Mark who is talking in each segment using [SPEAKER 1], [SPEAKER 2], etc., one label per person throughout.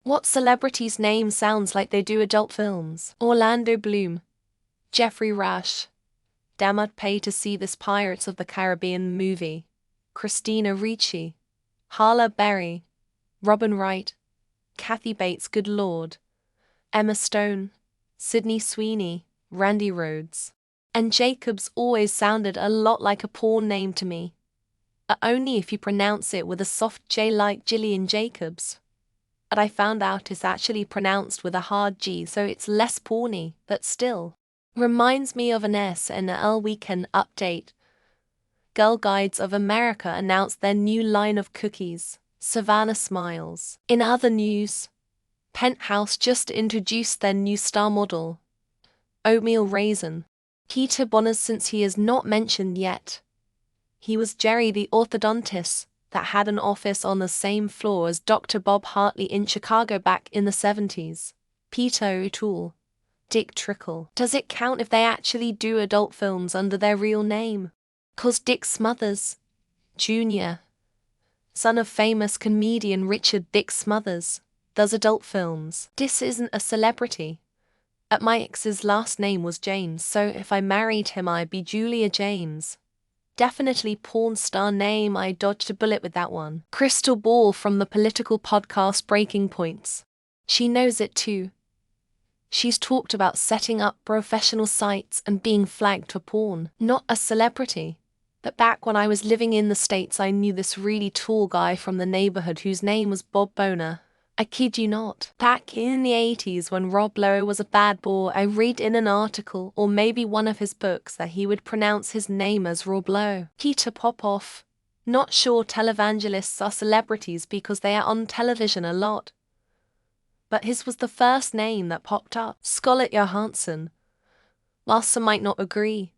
[SPEAKER 1] What celebrity's name sounds like they do adult films? Orlando Bloom. Jeffrey Rush. Damn, I'd pay to see this Pirates of the Caribbean movie. Christina Ricci. Halle Berry. Robin Wright. Kathy Bates, good lord. Emma Stone. Sydney Sweeney. Randy Rhoads. And Jacobs always sounded a lot like a porn name to me. Only if you pronounce it with a soft J like Gillian Jacobs. But I found out it's actually pronounced with a hard G, so it's less porny, but still. Reminds me of an S and a L Weekend update. Girl Guides of America announced their new line of cookies, Savannah Smiles. In other news, Penthouse just introduced their new star model, Oatmeal Raisin. Peter Bonner's, since he is not mentioned yet. He was Jerry the orthodontist that had an office on the same floor as Dr. Bob Hartley in Chicago back in the 70s. Peter O'Toole. Dick Trickle. Does it count if they actually do adult films under their real name? 'Cause Dick Smothers Jr., son of famous comedian Richard Dick Smothers, does adult films. This isn't a celebrity. My ex's last name was James, so if I married him I'd be Julia James. Definitely porn star name, I dodged a bullet with that one. Crystal Ball from the political podcast Breaking Points. She knows it too. She's talked about setting up professional sites and being flagged for porn. Not a celebrity. But back when I was living in the States I knew this really tall guy from the neighborhood whose name was Bob Boner. I kid you not. Back in the 80s when Rob Lowe was a bad boy, I read in an article or maybe one of his books that he would pronounce his name as Rob Lowe. Peter Popoff. Not sure televangelists are celebrities because they are on television a lot. But his was the first name that popped up. Scarlett Johansson. While some might not agree,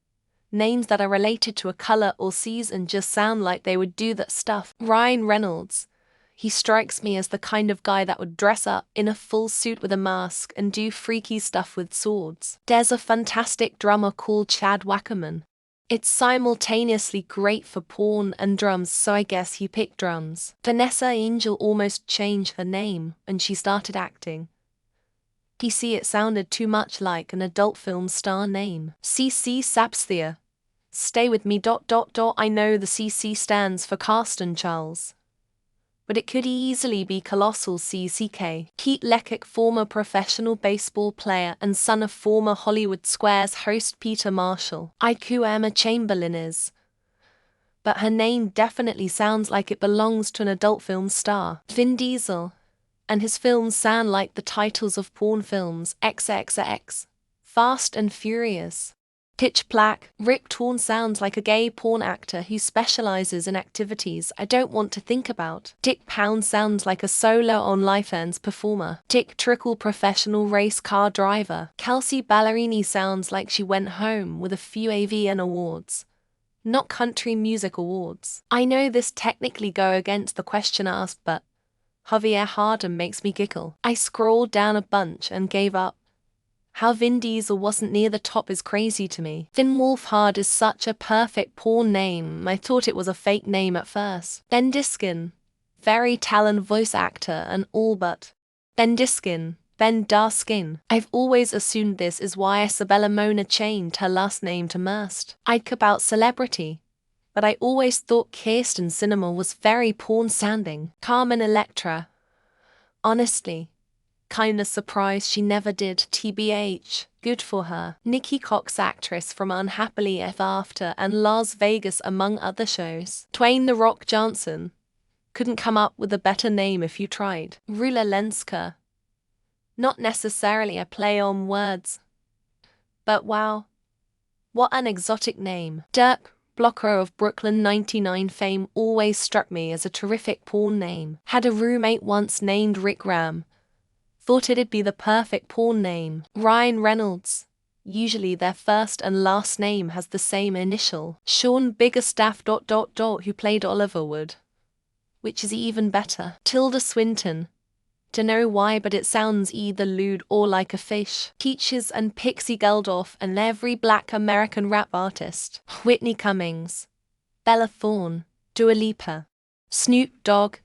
[SPEAKER 1] names that are related to a color or season just sound like they would do that stuff. Ryan Reynolds. He strikes me as the kind of guy that would dress up in a full suit with a mask and do freaky stuff with swords. There's a fantastic drummer called Chad Wackerman. It's simultaneously great for porn and drums, so I guess he picked drums. Vanessa Angel almost changed her name when she started acting. PC, it sounded too much like an adult film star name. CC Sapsthea. Stay with me. I know the CC stands for Carsten Charles, but it could easily be Colossal CCK. Keith Leckett, former professional baseball player and son of former Hollywood Squares host Peter Marshall. IQ Emma Chamberlain is, but her name definitely sounds like it belongs to an adult film star. Vin Diesel, and his films sound like the titles of porn films. XXX, Fast and Furious. Pitch Black. Rip Torn sounds like a gay porn actor who specializes in activities I don't want to think about. Dick Pound sounds like a solo on Lifeends performer. Dick Trickle, professional race car driver. Kelsey Ballerini sounds like she went home with a few AVN awards, not country music awards. I know this technically go against the question asked, but Javier Bardem makes me giggle. I scrolled down a bunch and gave up. How Vin Diesel wasn't near the top is crazy to me. Finn Wolfhard is such a perfect porn name, I thought it was a fake name at first. Ben Diskin. Very talented voice actor and all, but Ben Diskin. Ben Darskin. I've always assumed this is why Isabella Mona changed her last name to Merst. I'd about celebrity, but I always thought Kirsten Cinema was very porn sounding. Carmen Electra. Honestly, kinda surprised she never did. TBH, good for her. Nikki Cox, actress from Unhappily Ever After and Las Vegas among other shows. Dwayne The Rock Johnson. Couldn't come up with a better name if you tried. Rula Lenska. Not necessarily a play on words, but wow, what an exotic name. Dirk Blocker of Brooklyn 99 fame always struck me as a terrific porn name. Had a roommate once named Rick Ram. Thought it'd be the perfect porn name. Ryan Reynolds. Usually their first and last name has the same initial. Sean Biggerstaff ... who played Oliver Wood, which is even better. Tilda Swinton. Dunno why, but it sounds either lewd or like a fish. Peaches and Pixie Geldof and every black American rap artist. Whitney Cummings. Bella Thorne. Dua Lipa. Snoop Dogg.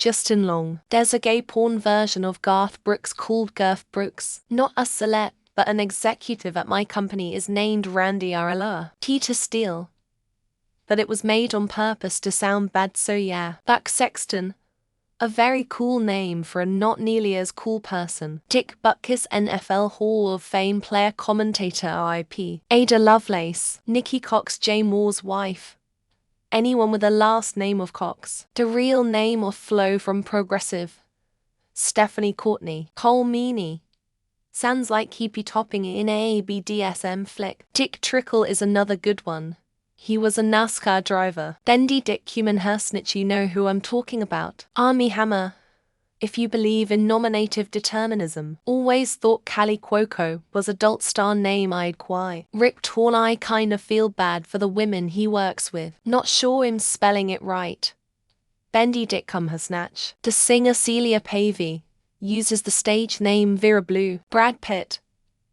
[SPEAKER 1] Justin Long. There's a gay porn version of Garth Brooks called Girth Brooks. Not a celeb, but an executive at my company is named Randy Arala. Tita Steele. But it was made on purpose to sound bad, so yeah. Buck Sexton. A very cool name for a not nearly as cool person. Dick Butkus, NFL Hall of Fame player commentator RIP. Ada Lovelace. Nikki Cox, Jay Moore's wife. Anyone with a last name of Cox. The real name of Flo from Progressive. Stephanie Courtney. Cole Meany. Sounds like he'd be topping in a BDSM flick. Dick Trickle is another good one. He was a NASCAR driver. Dendy Dick Humanhersnitch, you know who I'm talking about. Army Hammer. If you believe in nominative determinism. Always thought Callie Cuoco was adult star name I'd quite. Rick Torn, I kinda feel bad for the women he works with. Not sure I'm spelling it right. Bendy Dick Cumhersnatch. The singer Celia Pavey uses the stage name Vera Blue. Brad Pitt.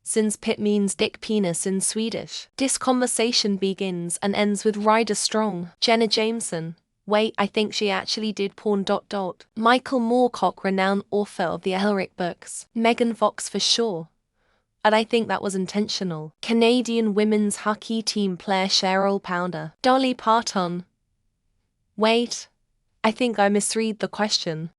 [SPEAKER 1] Since Pitt means dick penis in Swedish. This conversation begins and ends with Ryder Strong. Jenna Jameson. Wait, I think she actually did porn. Michael Moorcock, renowned author of the Elric books. Megan Fox for sure. And I think that was intentional. Canadian women's hockey team player Cheryl Pounder. Dolly Parton. Wait. I think I misread the question.